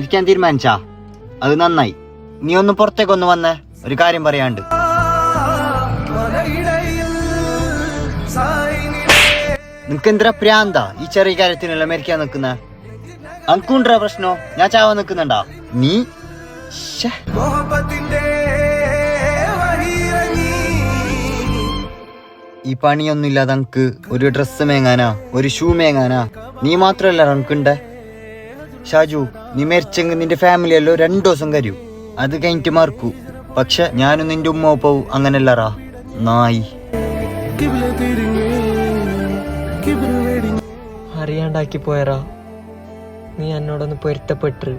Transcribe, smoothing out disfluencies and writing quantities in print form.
മരിക്കാൻ തീരുമാനിച്ചാ? അത് നന്നായി. നീ ഒന്ന് പുറത്തേക്കൊന്ന് വന്നേ, ഒരു കാര്യം പറയാണ്ട്. നിനക്ക് എന്തിനാ പ്രാന്താ ഈ ചെറിയ കാര്യത്തിനല്ല മരിക്കാൻ നിക്കുന്ന? അനക്കുണ്ടാ പ്രശ്നോ? ഞാൻ ചാവാൻ നിക്കുന്നുണ്ടാ? നീ ഈ പണിയൊന്നും ഇല്ലാതെ അനക്ക് ഒരു ഡ്രസ്സ് മേങ്ങാനാ, ഒരു ഷൂ മേങ്ങാനാ നീ മാത്രല്ല അനക്കുണ്ടേ. ഷാജു, നീ മരിച്ചെങ്കിൽ നിന്റെ ഫാമിലി എല്ലോ 2 ദിവസം കരയൂ, അത് കഴിഞ്ഞിട്ട് മറക്കൂ. പക്ഷെ ഞാനും നിന്റെ ഉമ്മ പോവും, അങ്ങനല്ലറാ നായി. അറിയാണ്ടാക്കി പോയറാ, നീ എന്നോടൊന്ന് പൊരുത്തപ്പെട്ടു.